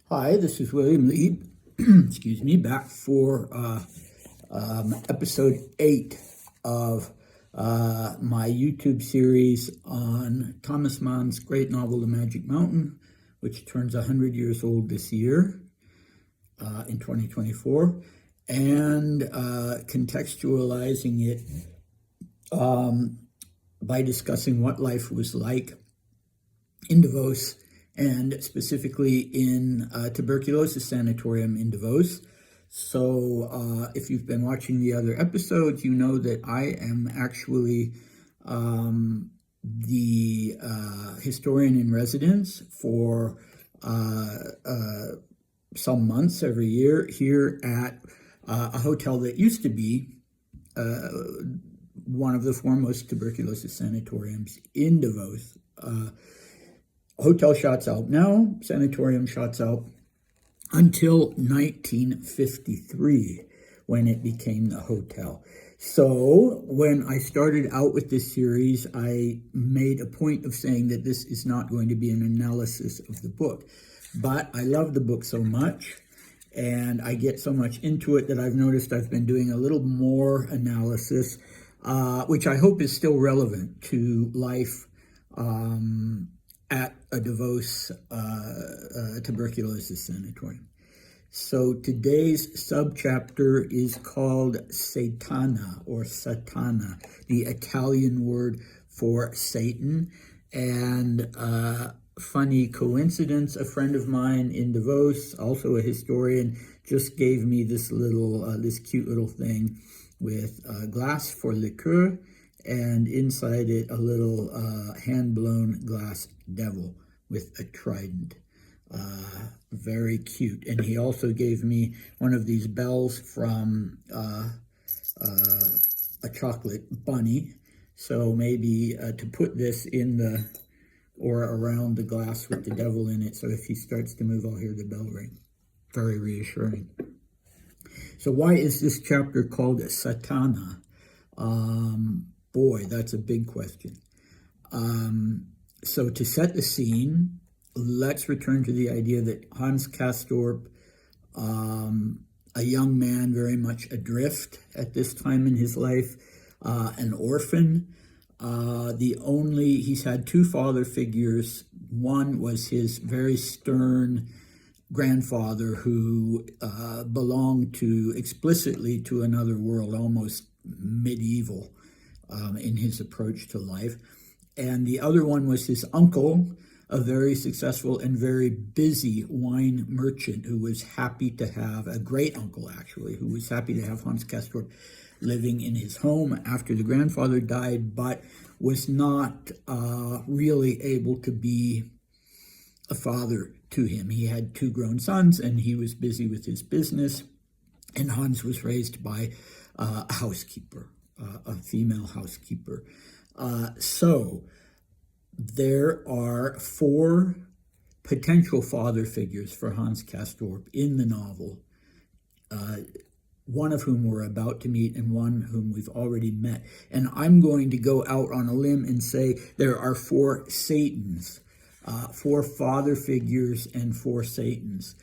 Hi, this is William Lee, excuse me, back for episode 8 of my YouTube series on Thomas Mann's great novel, The Magic Mountain, which turns 100 years old this year in 2024, and contextualizing it by discussing what life was like in Davos, and specifically in tuberculosis sanatorium in Davos. So if you've been watching the other episodes, you know that I am actually the historian in residence for some months every year here at a hotel that used to be one of the foremost tuberculosis sanatoriums in Davos. Hotel shots out now, sanatorium shots out until 1953 when it became the hotel. So when I started out with this series, I made a point of saying that this is not going to be an analysis of the book. But I love the book so much, and I get so much into it that I've noticed I've been doing a little more analysis, which I hope is still relevant to life at a Davos tuberculosis sanatorium. So today's subchapter is called Satana, or Satana, the Italian word for Satan. And funny coincidence, a friend of mine in Davos, also a historian, just gave me this cute little thing with glass for liqueur, and inside it a little hand-blown glass devil with a trident. Very cute. And he also gave me one of these bells from a chocolate bunny. So maybe to put this in the, or around the glass with the devil in it, so if he starts to move, I'll hear the bell ring. Very reassuring. So why is this chapter called Satana? Boy, that's a big question. So to set the scene, let's return to the idea that Hans Castorp, a young man very much adrift at this time in his life, an orphan. He's had two father figures. One was his very stern grandfather who belonged explicitly to another world, almost medieval in his approach to life. And the other one was his uncle, a very successful and very busy wine merchant who was happy to have, a great uncle actually, who was happy to have Hans Castorp living in his home after the grandfather died, but was not really able to be a father to him. He had two grown sons and he was busy with his business, and Hans was raised by a housekeeper, a female housekeeper. So there are four potential father figures for Hans Castorp in the novel, one of whom we're about to meet and one whom we've already met. And I'm going to go out on a limb and say there are four Satans, four father figures and four Satans.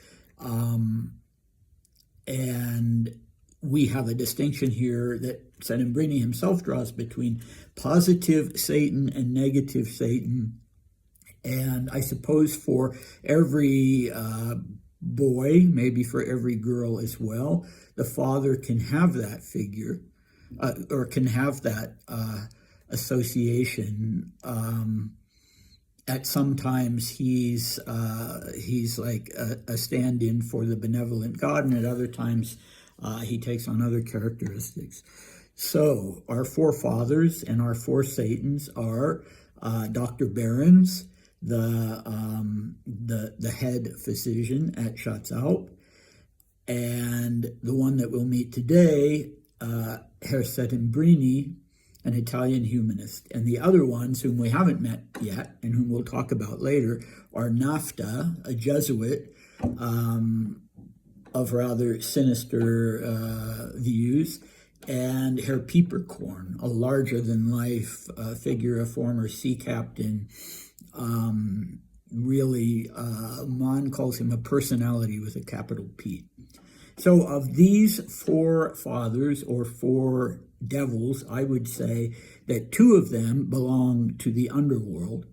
And we have a distinction here that Sanatorium himself draws between positive Satan and negative Satan. And I suppose for every boy, maybe for every girl as well, the father can have that figure or can have that association. At sometimes he's like a stand-in for the benevolent God, and at other times he takes on other characteristics. So our four fathers and our four Satans are Dr. Behrens, the head physician at Schatzalp, and the one that we'll meet today, Herr Settembrini, an Italian humanist. And the other ones, whom we haven't met yet and whom we'll talk about later, are Nafta, a Jesuit of rather sinister views, and Herr Pieperkorn, a larger-than-life figure, a former sea captain, really, Mann calls him a personality with a capital P. So of these four fathers or four devils, I would say that two of them belong to the underworld,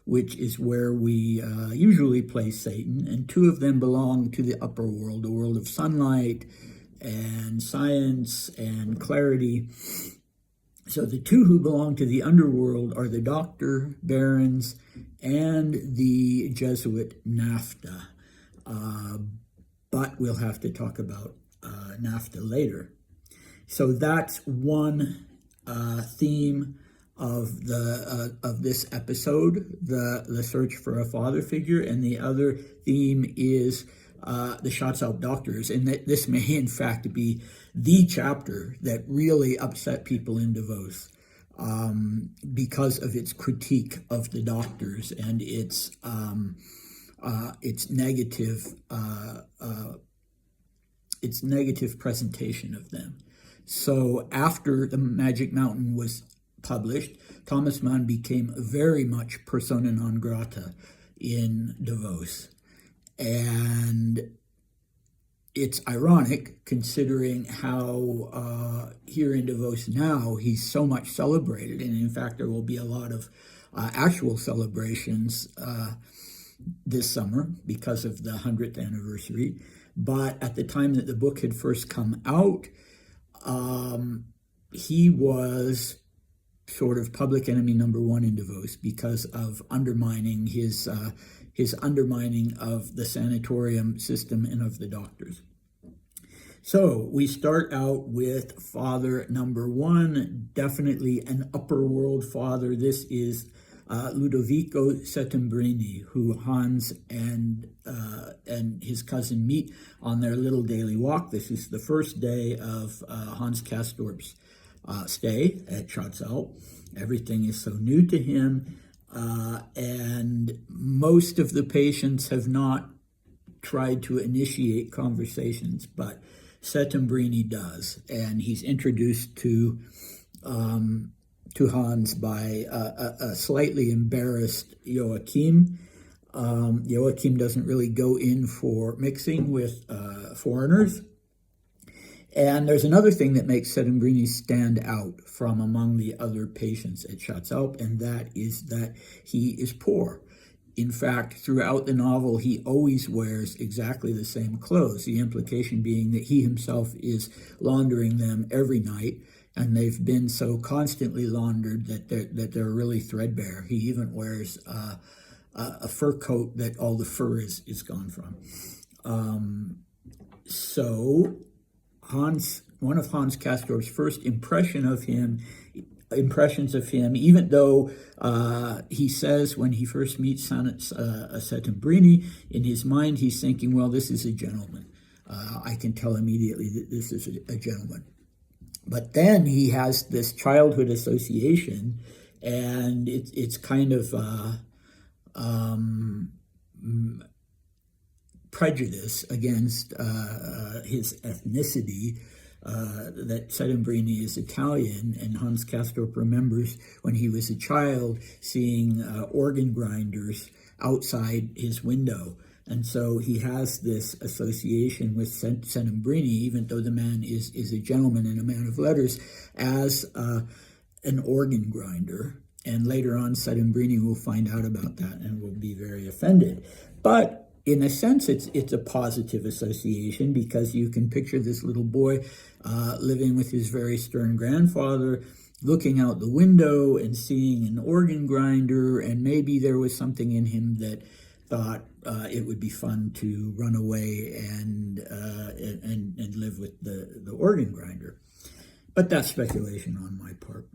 which is where we usually place Satan, and two of them belong to the upper world, the world of sunlight and science and clarity. So the two who belong to the underworld are the doctor, barons, and the Jesuit NAFTA. But we'll have to talk about NAFTA later. So that's one theme of this episode, the search for a father figure, and the other theme is the Schatzalp doctors, and that this may in fact be the chapter that really upset people in Davos because of its critique of the doctors and its negative presentation of them. So after the Magic Mountain was published, Thomas Mann became very much persona non grata in Davos. And it's ironic considering how here in Davos now he's so much celebrated, and in fact there will be a lot of actual celebrations this summer because of the 100th anniversary. But at the time that the book had first come out, he was sort of public enemy number one in Davos because of undermining his undermining of the sanatorium system and of the doctors. So we start out with father number one, definitely an upper world father. This is Ludovico Settembrini, who Hans and his cousin meet on their little daily walk. This is the first day of Hans Castorp's stay at Schatzalp. Everything is so new to him, and most of the patients have not tried to initiate conversations, but Settembrini does, and he's introduced to Hans by a slightly embarrassed Joachim. Joachim doesn't really go in for mixing with foreigners. And there's another thing that makes Settembrini stand out from among the other patients at Schatzalp, and that is that he is poor. In fact, throughout the novel, he always wears exactly the same clothes, the implication being that he himself is laundering them every night, and they've been so constantly laundered that they're really threadbare. He even wears a fur coat that all the fur is gone from. So one of Hans Castorp's first impressions of him, even though he says when he first meets Settembrini, in his mind he's thinking, well, this is a gentleman. I can tell immediately that this is a gentleman. But then he has this childhood association, and it's kind of prejudice against his ethnicity, that Settembrini is Italian, and Hans Castorp remembers when he was a child seeing organ grinders outside his window. And so he has this association with Settembrini, even though the man is a gentleman and a man of letters, as an organ grinder. And later on, Settembrini will find out about that and will be very offended. But in a sense, it's a positive association, because you can picture this little boy living with his very stern grandfather, looking out the window and seeing an organ grinder, and maybe there was something in him that thought it would be fun to run away and live with the organ grinder. But that's speculation on my part.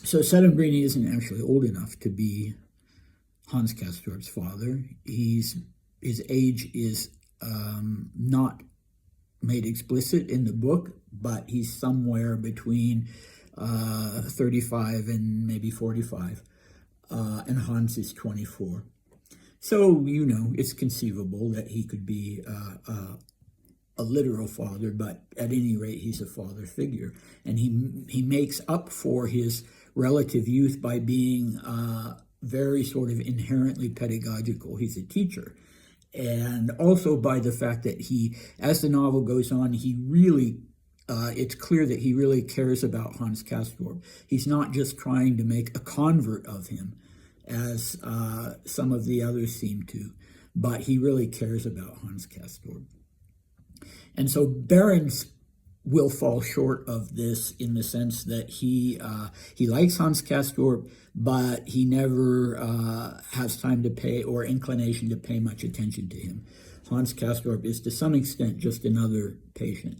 So Settembrini isn't actually old enough to be Hans Castorp's father. His age is not made explicit in the book, but he's somewhere between 35 and maybe 45, and Hans is 24. So, it's conceivable that he could be a literal father, but at any rate, he's a father figure. And he makes up for his relative youth by being very sort of inherently pedagogical. He's a teacher. And also by the fact that he, as the novel goes on, he really, it's clear that he really cares about Hans Castorp. He's not just trying to make a convert of him, as some of the others seem to, but he really cares about Hans Castorp. And so Behrens will fall short of this in the sense that he likes Hans Castorp, but he never has time to pay or inclination to pay much attention to him. Hans Castorp is to some extent just another patient.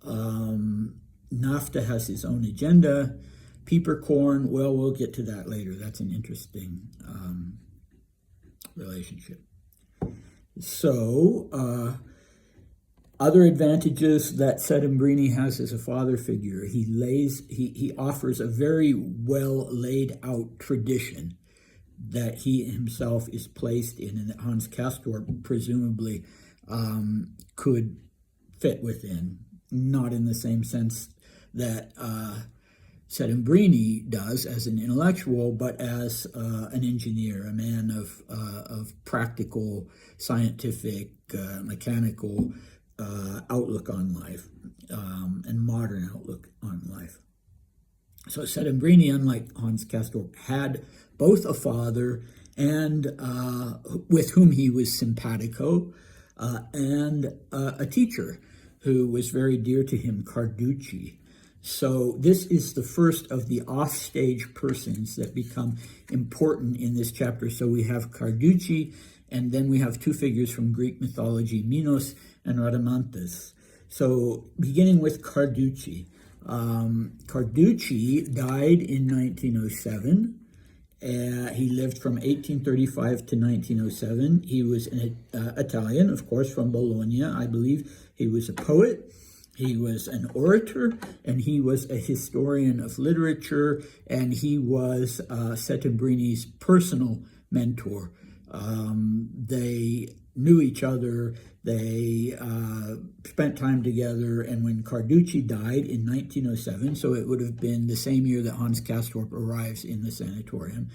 NAFTA has his own agenda. Peppercorn, well, we'll get to that later. That's an interesting relationship. So, other advantages that Settembrini has as a father figure, he offers a very well laid out tradition that he himself is placed in, and that Hans Castorp presumably could fit within, not in the same sense that Settembrini does as an intellectual, but as an engineer, a man of practical, scientific, mechanical outlook on life, and modern outlook on life. So Settembrini, unlike Hans Castorp, had both a father and with whom he was simpatico, and a teacher who was very dear to him, Carducci. So this is the first of the offstage persons that become important in this chapter. So we have Carducci, and then we have two figures from Greek mythology, Minos and Rhadamanthus. So beginning with Carducci. Carducci died in 1907. He lived from 1835 to 1907. He was an Italian, of course, from Bologna, I believe. He was a poet. He was an orator, and he was a historian of literature, and he was Settembrini's personal mentor. They knew each other, they spent time together, and when Carducci died in 1907, so it would have been the same year that Hans Castorp arrives in the sanatorium,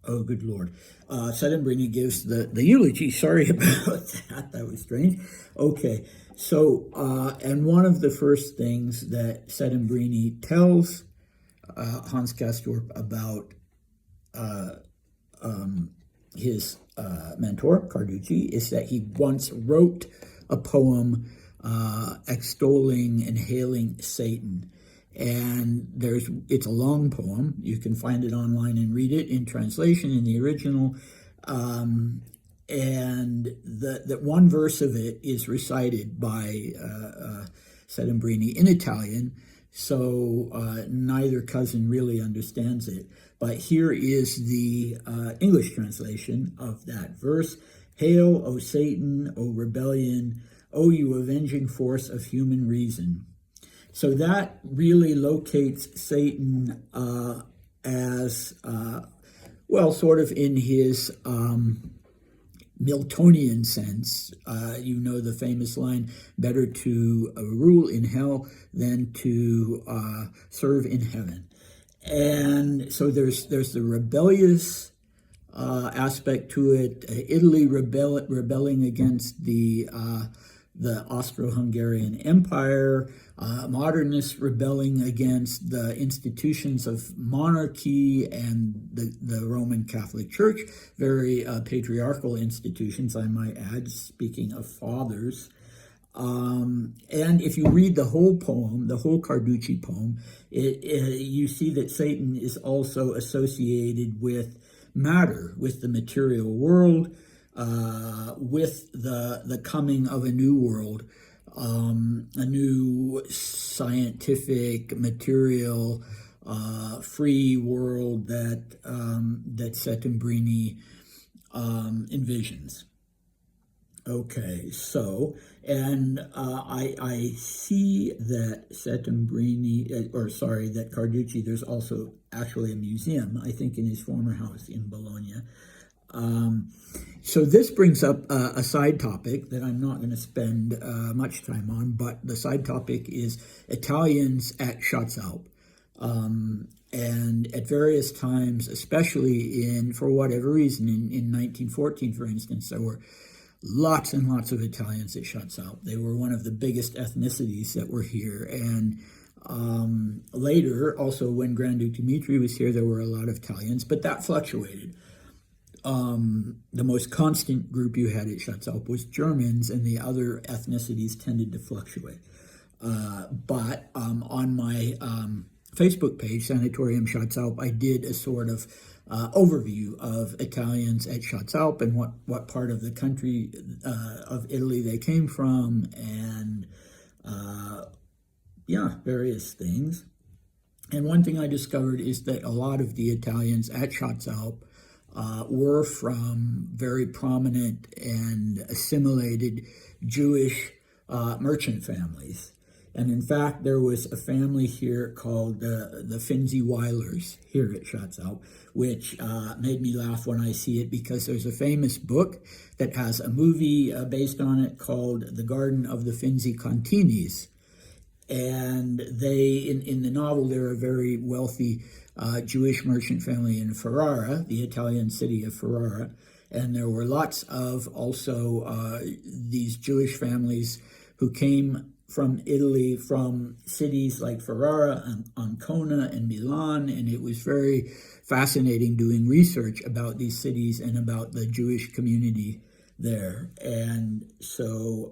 oh, good Lord. Settembrini gives the eulogy. Sorry about that. That was strange. Okay. So, and one of the first things that Settembrini tells Hans Castorp about his mentor, Carducci, is that he once wrote a poem extolling and hailing Satan. And it's a long poem. You can find it online and read it in translation in the original. And that one verse of it is recited by Settembrini in Italian, so neither cousin really understands it. But here is the English translation of that verse. Hail, O Satan, O rebellion, O you avenging force of human reason. So that really locates Satan as, well, sort of in his Miltonian sense. You know the famous line, better to rule in hell than to serve in heaven. And so there's the rebellious aspect to it, Italy rebelling against the Austro-Hungarian Empire, modernists rebelling against the institutions of monarchy and the Roman Catholic Church, very patriarchal institutions, I might add, speaking of fathers. And if you read the whole poem, the whole Carducci poem, you see that Satan is also associated with matter, with the material world, with the coming of a new world, a new scientific, material, free world that Settembrini envisions. Okay, so, and I see that Settembrini, that Carducci, there's also actually a museum, I think, in his former house in Bologna. So this brings up a side topic that I'm not going to spend much time on, but the side topic is Italians at Schatzalp. And at various times, especially for whatever reason, in 1914, for instance, there were lots and lots of Italians at Schatzalp. They were one of the biggest ethnicities that were here. And later, also when Grand Duke Dmitri was here, there were a lot of Italians, but that fluctuated. The most constant group you had at Schatzalp was Germans, and the other ethnicities tended to fluctuate. But on my Facebook page, Sanatorium Schatzalp, I did a sort of overview of Italians at Schatzalp and what part of the country of Italy they came from, and various things. And one thing I discovered is that a lot of the Italians at Schatzalp were from very prominent and assimilated Jewish merchant families. And in fact, there was a family here called the Finzi Weilers here at Schatzalp, which made me laugh when I see it, because there's a famous book that has a movie based on it called The Garden of the Finzi Continis. And they, in the novel, they're a very wealthy Jewish merchant family in Ferrara, the Italian city of Ferrara. And there were lots of also these Jewish families who came from Italy, from cities like Ferrara and Ancona and Milan, and it was very fascinating doing research about these cities and about the Jewish community there. And so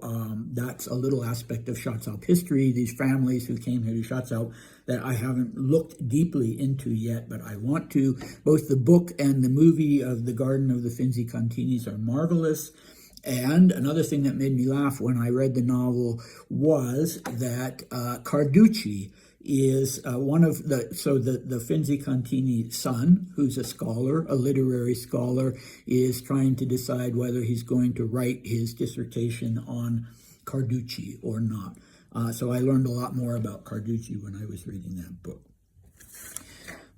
that's a little aspect of Schatzalp history, these families who came here to Schatzalp that I haven't looked deeply into yet, but I want to. Both the book and the movie of The Garden of the Finzi Continis are marvelous. And another thing that made me laugh when I read the novel was that Carducci is one of the Finzi Contini son, who's a scholar, a literary scholar, is trying to decide whether he's going to write his dissertation on Carducci or not. So I learned a lot more about Carducci when I was reading that book.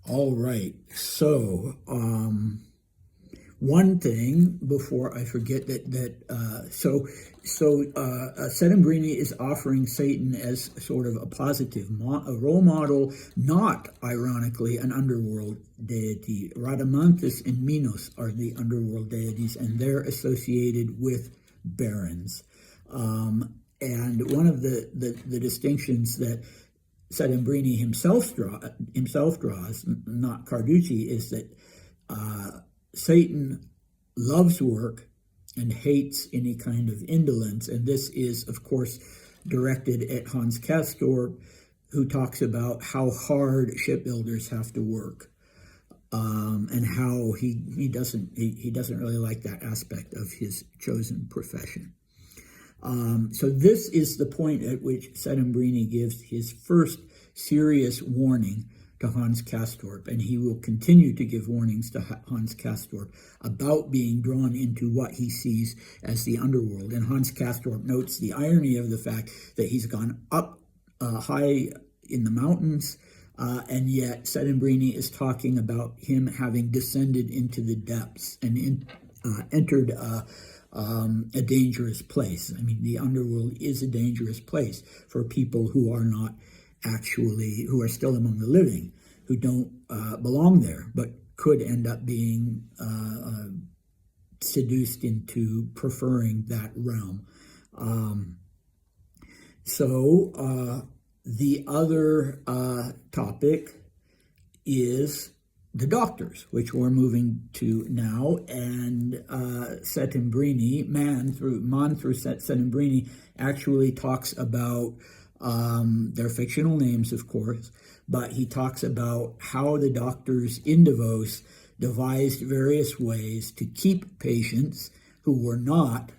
All right, so one thing before I forget Settembrini is offering Satan as sort of a positive a role model, not ironically an underworld deity. Rhadamanthus and Minos are the underworld deities, and they're associated with barons. And one of the distinctions that Settembrini himself draws, not Carducci, is that Satan loves work and hates any kind of indolence. And this is, of course, directed at Hans Castorp, who talks about how hard shipbuilders have to work, and how he doesn't really like that aspect of his chosen profession. So this is the point at which Settembrini gives his first serious warning to Hans Castorp, and he will continue to give warnings to Hans Castorp about being drawn into what he sees as the underworld. And Hans Castorp notes the irony of the fact that he's gone up high in the mountains, and yet Settembrini is talking about him having descended into the depths and entered a dangerous place. I mean, the underworld is a dangerous place for people who are not who are still among the living, who don't belong there, but could end up being seduced into preferring that realm. The other topic is the doctors, which we're moving to now, and Settembrini, man through Settembrini, actually talks about their fictional names, of course, but he talks about how the doctors in Davos devised various ways to keep patients who were not,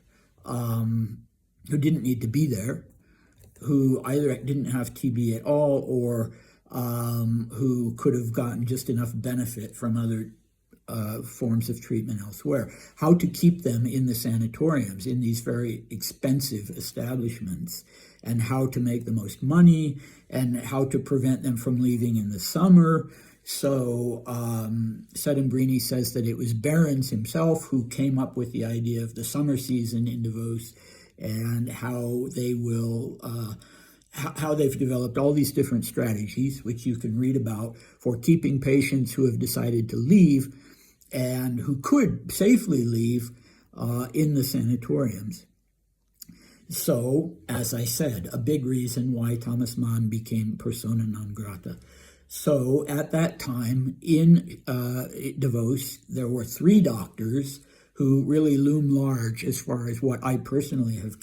who didn't need to be there, who either didn't have TB at all or who could have gotten just enough benefit from other forms of treatment elsewhere, how to keep them in the sanatoriums, in these very expensive establishments, and how to make the most money, and how to prevent them from leaving in the summer. So Settembrini says that it was Behrens himself who came up with the idea of the summer season in Davos, and how they will how they've developed all these different strategies, which you can read about, for keeping patients who have decided to leave and who could safely leave in the sanatoriums. So, as I said, a big reason why Thomas Mann became persona non grata. So, at that time in Davos, there were 3 doctors who really loom large as far as what I personally have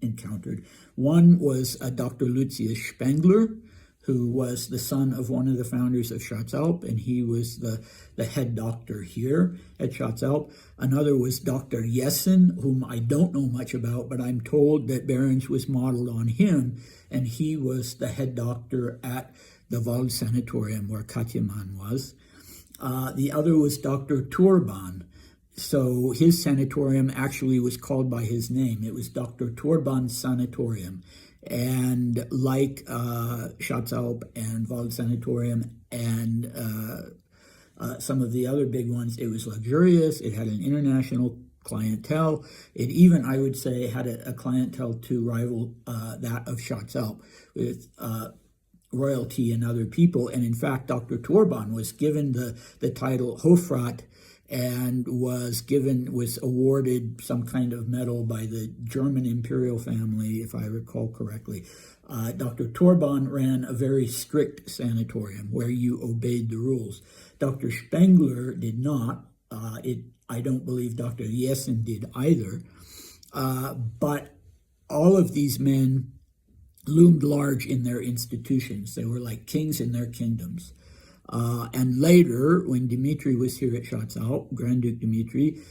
encountered. One was Dr. Lucius Spengler, who was the son of one of the founders of Schatzalp, and he was the head doctor here at Schatzalp. Another was Dr. Jessen, whom I don't know much about, but I'm told that Behrens was modeled on him, and he was the head doctor at the Wald Sanatorium where Katja Mann was. The other was Dr. Turban. So his sanatorium actually was called by his name. It was Dr. Turban's Sanatorium. And like Schatzalp and Wald Sanatorium and some of the other big ones, it was luxurious. It had an international clientele. It even, I would say, had a clientele to rival that of Schatzalp with royalty and other people. And in fact, Dr. Turban was given the title Hofrat and was awarded some kind of medal by the German imperial family, if I recall correctly. Dr. Turban ran a very strict sanatorium where you obeyed the rules. Dr. Spengler did not. I don't believe Dr. Jessen did either. But all of these men loomed large in their institutions. They were like kings in their kingdoms. And later, when Dmitri was here at Schatzalp, Grand Duke Dmitri,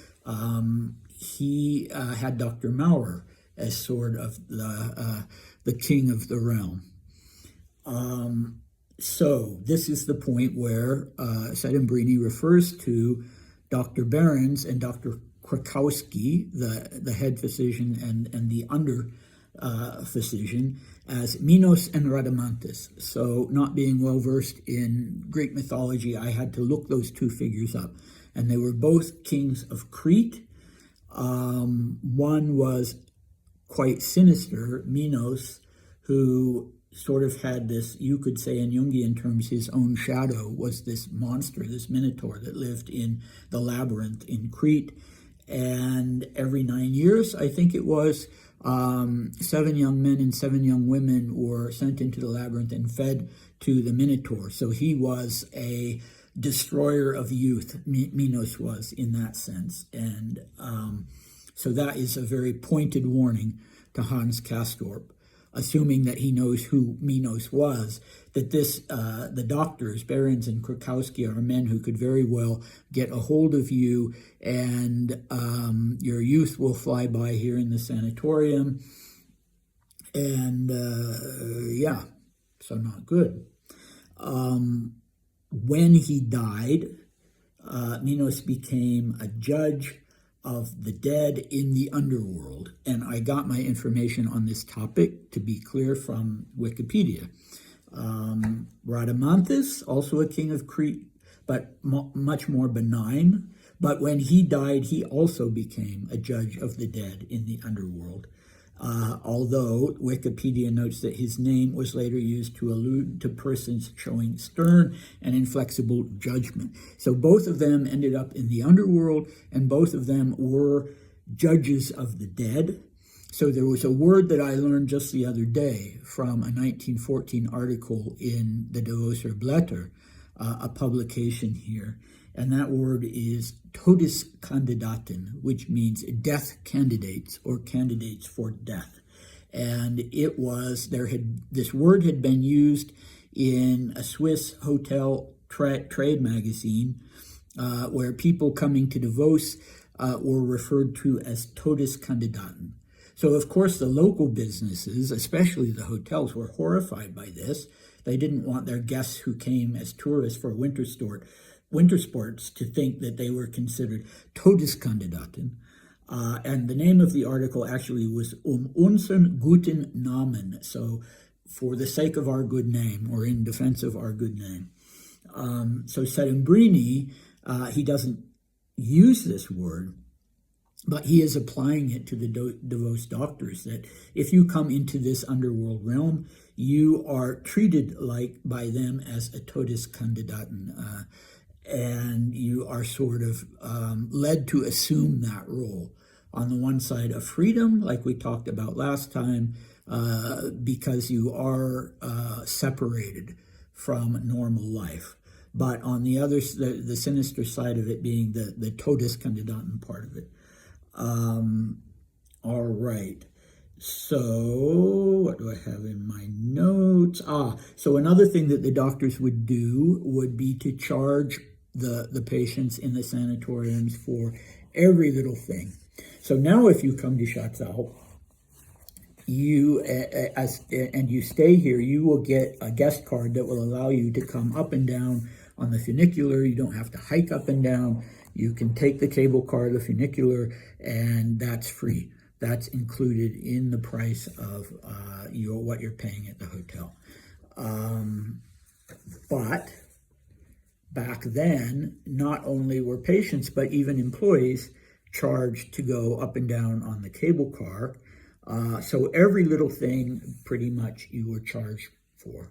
he had Dr. Maurer as sort of the king of the realm. So this is the point where Settembrini refers to Dr. Behrens and Dr. Krakowski, the head physician and the under physician, as Minos and Rhadamanthus. So not being well versed in Greek mythology, I had to look those 2 figures up. And they were both kings of Crete. One was quite sinister, Minos, who sort of had this, you could say in Jungian terms, his own shadow, was this monster, this minotaur that lived in the labyrinth in Crete. And every 9 years, I think it was, 7 young men and 7 young women were sent into the labyrinth and fed to the Minotaur. So he was a destroyer of youth, Minos was, in that sense. And so that is a very pointed warning to Hans Castorp, assuming that he knows who Minos was, that the doctors, Behrens and Krakowski, are men who could very well get a hold of you, and your youth will fly by here in the sanatorium. And yeah, so not good. When he died, Minos became a judge of the dead in the underworld. And I got my information on this topic, to be clear, from Wikipedia. Rhadamanthus, also a king of Crete, but much more benign. But when he died, he also became a judge of the dead in the underworld. Although Wikipedia notes that his name was later used to allude to persons showing stern and inflexible judgment. So both of them ended up in the underworld, and both of them were judges of the dead. So there was a word that I learned just the other day from a 1914 article in the Davoser Blätter, a publication here. And that word is Todeskandidaten, which means death candidates or candidates for death. And it was, this word had been used in a Swiss hotel trade magazine where people coming to Davos were referred to as Todeskandidaten. So, of course, the local businesses, especially the hotels, were horrified by this. They didn't want their guests who came as tourists for winter sports to think that they were considered Todeskandidaten. And the name of the article actually was unseren guten Namen, so for the sake of our good name, or in defense of our good name. So Settembrini, he doesn't use this word, But he is applying it to the Davos doctors, that if you come into this underworld realm, you are treated like by them as a Todeskandidaten, and you are sort of led to assume that role. On the one side, of freedom, like we talked about last time, because you are separated from normal life. But on the other, the sinister side of it being the Todeskandidaten part of it. All right. So what do I have in my notes? So another thing that the doctors would do would be to charge the patients in the sanatoriums for every little thing. So now if you come to Schatzau, and you stay here, you will get a guest card that will allow you to come up and down on the funicular. You don't have to hike up and down. You can take the cable car, the funicular, and that's free. That's included in the price of what you're paying at the hotel. But back then, not only were patients, but even employees charged to go up and down on the cable car. So every little thing, pretty much, you were charged for.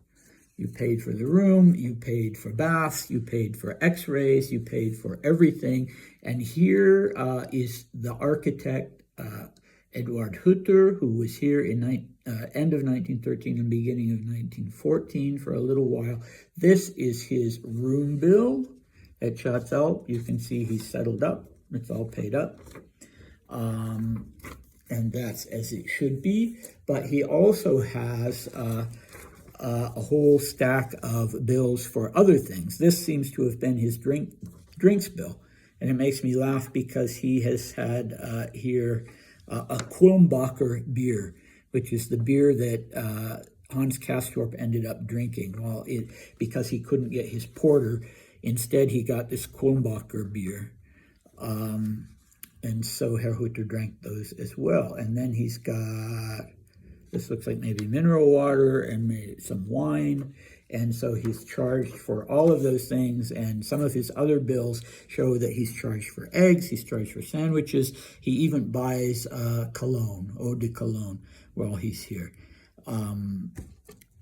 You paid for the room, you paid for baths, you paid for x-rays, you paid for everything. And here is the architect, Eduard Hutter, who was here in end of 1913 and beginning of 1914 for a little while. This is his room bill at Schatzau. You can see he's settled up. It's all paid up. And that's as it should be. But he also has a whole stack of bills for other things. This seems to have been his drinks bill. And it makes me laugh because he has had here a Kulmbacher beer, which is the beer that Hans Castorp ended up drinking. Because he couldn't get his porter, instead he got this Kulmbacher beer. And so Herr Hutter drank those as well. And then he's got, this looks like maybe mineral water and maybe some wine. And so he's charged for all of those things. And some of his other bills show that he's charged for eggs, he's charged for sandwiches. He even buys cologne, eau de cologne, while he's here.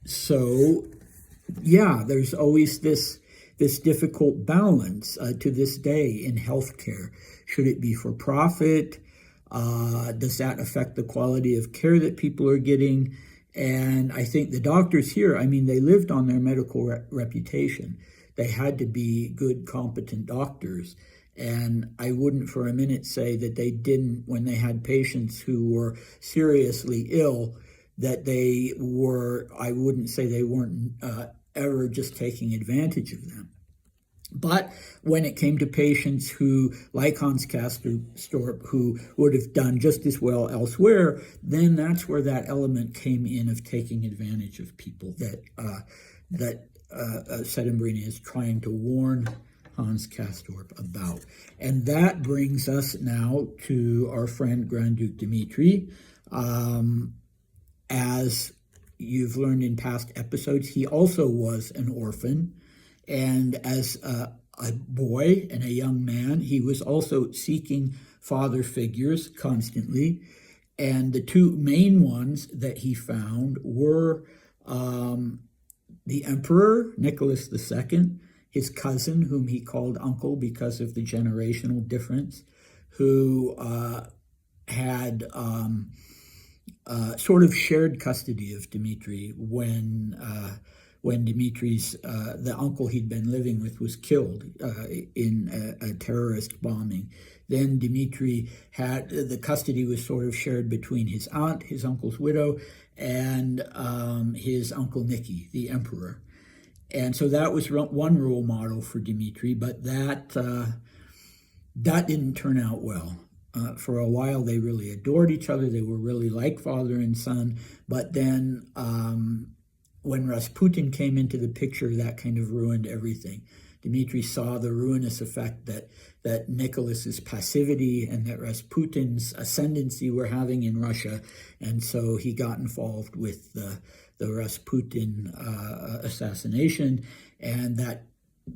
So, yeah, there's always this difficult balance to this day in healthcare. Should it be for profit? Does that affect the quality of care that people are getting? And I think the doctors here, I mean, they lived on their medical reputation. They had to be good, competent doctors. And I wouldn't for a minute say that they didn't, when they had patients who were seriously ill, that they were, I wouldn't say they weren't ever just taking advantage of them. But when it came to patients who, like Hans Castorp, who would have done just as well elsewhere, then that's where that element came in of taking advantage of people that Settembrini is trying to warn Hans Castorp about. And that brings us now to our friend Grand Duke Dmitri. As you've learned in past episodes, he also was an orphan. And as a boy and a young man, he was also seeking father figures constantly. And the two main ones that he found were the Emperor, Nicholas II, his cousin, whom he called uncle because of the generational difference, who had sort of shared custody of Dmitri when Dmitri's, the uncle he'd been living with, was killed in a terrorist bombing. Then Dmitri had, the custody was sort of shared between his aunt, his uncle's widow, and his uncle Nicky, the emperor. And so that was one role model for Dmitri, but that didn't turn out well. For a while, they really adored each other. They were really like father and son. But then when Rasputin came into the picture, that kind of ruined everything. Dmitri saw the ruinous effect that Nicholas's passivity and that Rasputin's ascendancy were having in Russia. And so he got involved with the Rasputin assassination. And that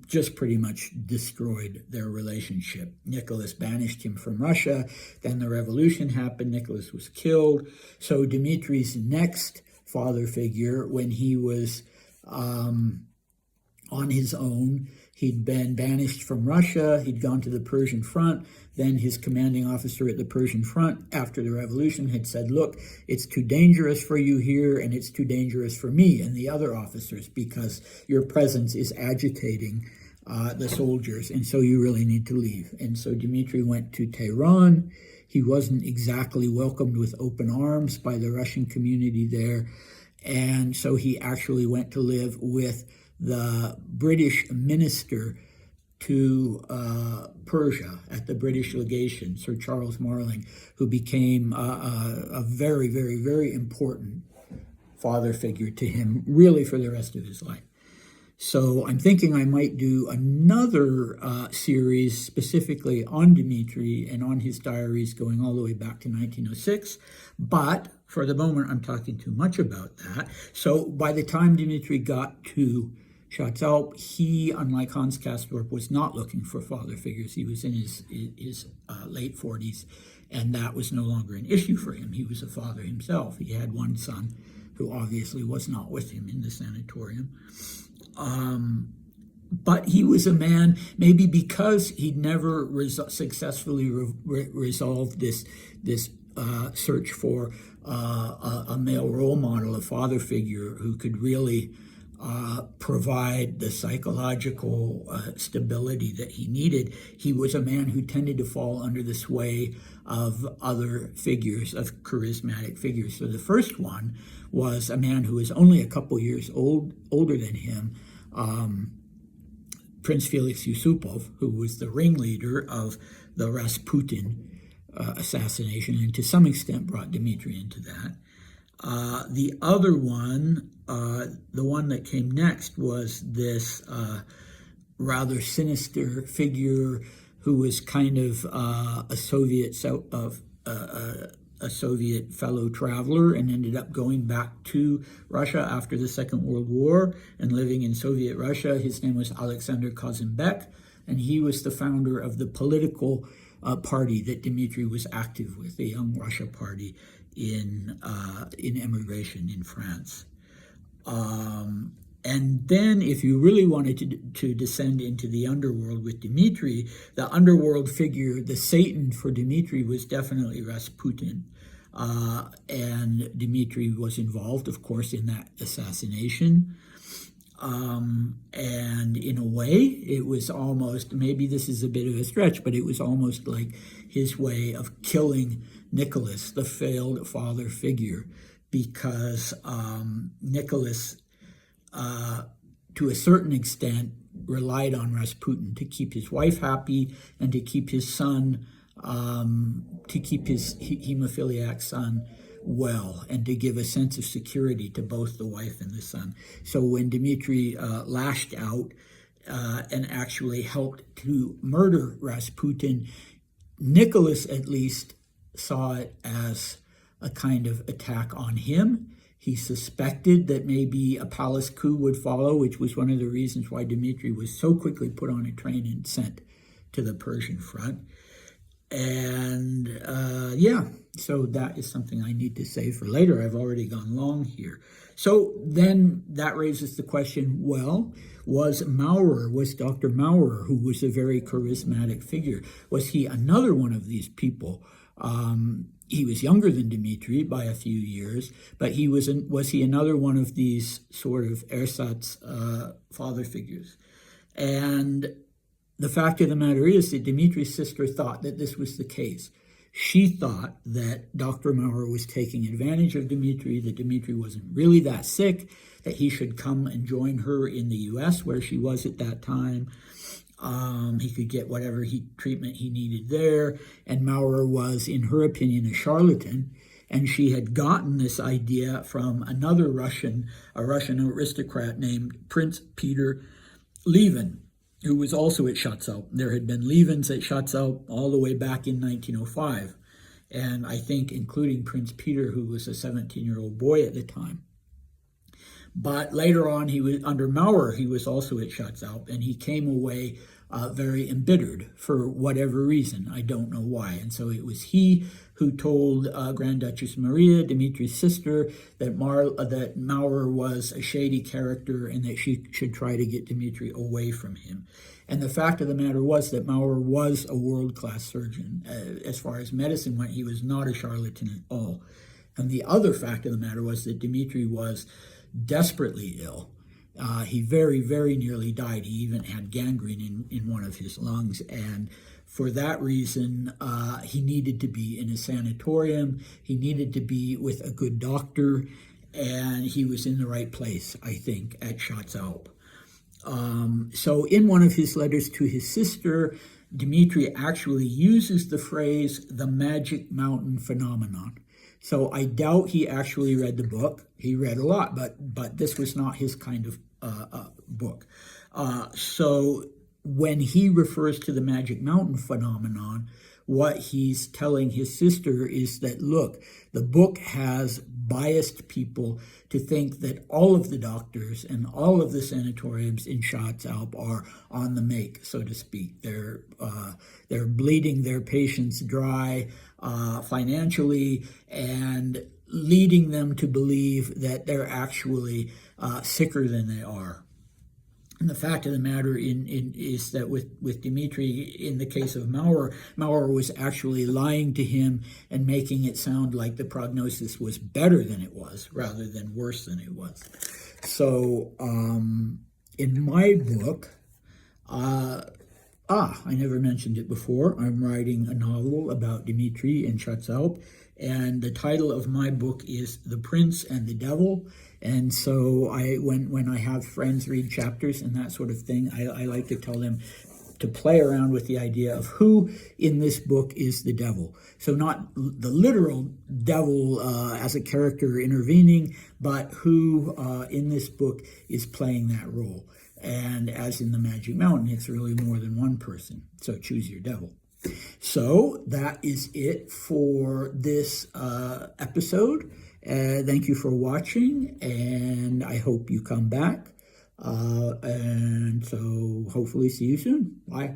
just pretty much destroyed their relationship. Nicholas banished him from Russia. Then the revolution happened. Nicholas was killed. So Dmitri's next father figure, when he was on his own, he'd been banished from Russia. He'd gone to the Persian front. Then his commanding officer at the Persian front, after the revolution, had said, look, it's too dangerous for you here, and it's too dangerous for me and the other officers, because your presence is agitating the soldiers, and so you really need to leave. And so Dmitri went to Tehran. He wasn't exactly welcomed with open arms by the Russian community there, and so he actually went to live with the British minister to Persia at the British legation, Sir Charles Marling, who became a very, very, very important father figure to him, really for the rest of his life. So I'm thinking I might do another series specifically on Dmitri and on his diaries going all the way back to 1906, but for the moment I'm talking too much about that. So by the time Dmitri got to Schatzalp, he, unlike Hans Castorp, was not looking for father figures. He was in his late 40s, and that was no longer an issue for him. He was a father himself. He had one son who obviously was not with him in the sanatorium. But he was a man, maybe because he'd never successfully resolved this search for a male role model, a father figure who could really provide the psychological stability that he needed. He was a man who tended to fall under the sway of other figures, of charismatic figures. So the first one was a man who was only a couple years older than him, Prince Felix Yusupov, who was the ringleader of the Rasputin assassination, and to some extent brought Dmitri into that. The other one, the one that came next, was this rather sinister figure who was kind of a Soviet fellow traveler and ended up going back to Russia after the Second World War and living in Soviet Russia. His name was Alexander Kazanbek, and he was the founder of the political party that Dmitri was active with, the Young Russia Party in emigration in France. And then if you really wanted to descend into the underworld with Dmitri, the underworld figure, the Satan for Dmitri, was definitely Rasputin. And Dmitri was involved, of course, in that assassination. And in a way, it was almost, maybe this is a bit of a stretch, but it was almost like his way of killing Nicholas, the failed father figure, because Nicholas, to a certain extent, relied on Rasputin to keep his wife happy and to keep his son, to keep his hemophiliac son well, and to give a sense of security to both the wife and the son. So when Dmitri lashed out and actually helped to murder Rasputin, Nicholas at least saw it as a kind of attack on him. He suspected that maybe a palace coup would follow, which was one of the reasons why Dmitri was so quickly put on a train and sent to the Persian front. And so that is something I need to say for later. I've already gone long here. So then that raises the question, well, was Dr. Maurer, who was a very charismatic figure, was he another one of these people? He was younger than Dmitri by a few years, but was he another one of these sort of ersatz father figures? And the fact of the matter is that Dmitri's sister thought that this was the case. She thought that Dr. Maurer was taking advantage of Dmitri, that Dmitri wasn't really that sick, that he should come and join her in the U.S., where she was at that time. He could get whatever treatment he needed there. And Maurer was, in her opinion, a charlatan. And she had gotten this idea from another Russian aristocrat named Prince Peter Levin, who was also at Schatzalp. There had been Levins at Schatzalp all the way back in 1905. And I think including Prince Peter, who was a 17-year-old boy at the time. But later on, he was under Maurer. He was also at Schatzalp, and he came away very embittered for whatever reason. I don't know why. And so it was he who told Grand Duchess Maria, Dimitri's sister, that Maurer was a shady character and that she should try to get Dimitri away from him. And the fact of the matter was that Maurer was a world-class surgeon. As far as medicine went, he was not a charlatan at all. And the other fact of the matter was that Dimitri was desperately ill. He very, very nearly died. He even had gangrene in one of his lungs. And for that reason, he needed to be in a sanatorium. He needed to be with a good doctor. And he was in the right place, I think, at Schatzalp. So in one of his letters to his sister, Dimitri actually uses the phrase, the magic mountain phenomenon. So I doubt he actually read the book. He read a lot, but this was not his kind of book. So when he refers to the magic mountain phenomenon, what he's telling his sister is that, look, the book has biased people to think that all of the doctors and all of the sanatoriums in Schatzalp are on the make, so to speak. They're bleeding their patients dry financially and leading them to believe that they're actually sicker than they are. And the fact of the matter is that with Dimitri, in the case of Maurer was actually lying to him and making it sound like the prognosis was better than it was, rather than worse than it was. So in my book, I never mentioned it before, I'm writing a novel about Dimitri and Schatzalp, and the title of my book is The Prince and the Devil. And so when I have friends read chapters and that sort of thing, I like to tell them to play around with the idea of who in this book is the devil. So not the literal devil as a character intervening, but who in this book is playing that role. And as in the Magic Mountain, it's really more than one person. So choose your devil. So that is it for this episode. Thank you for watching, and I hope you come back. And so hopefully see you soon. Bye.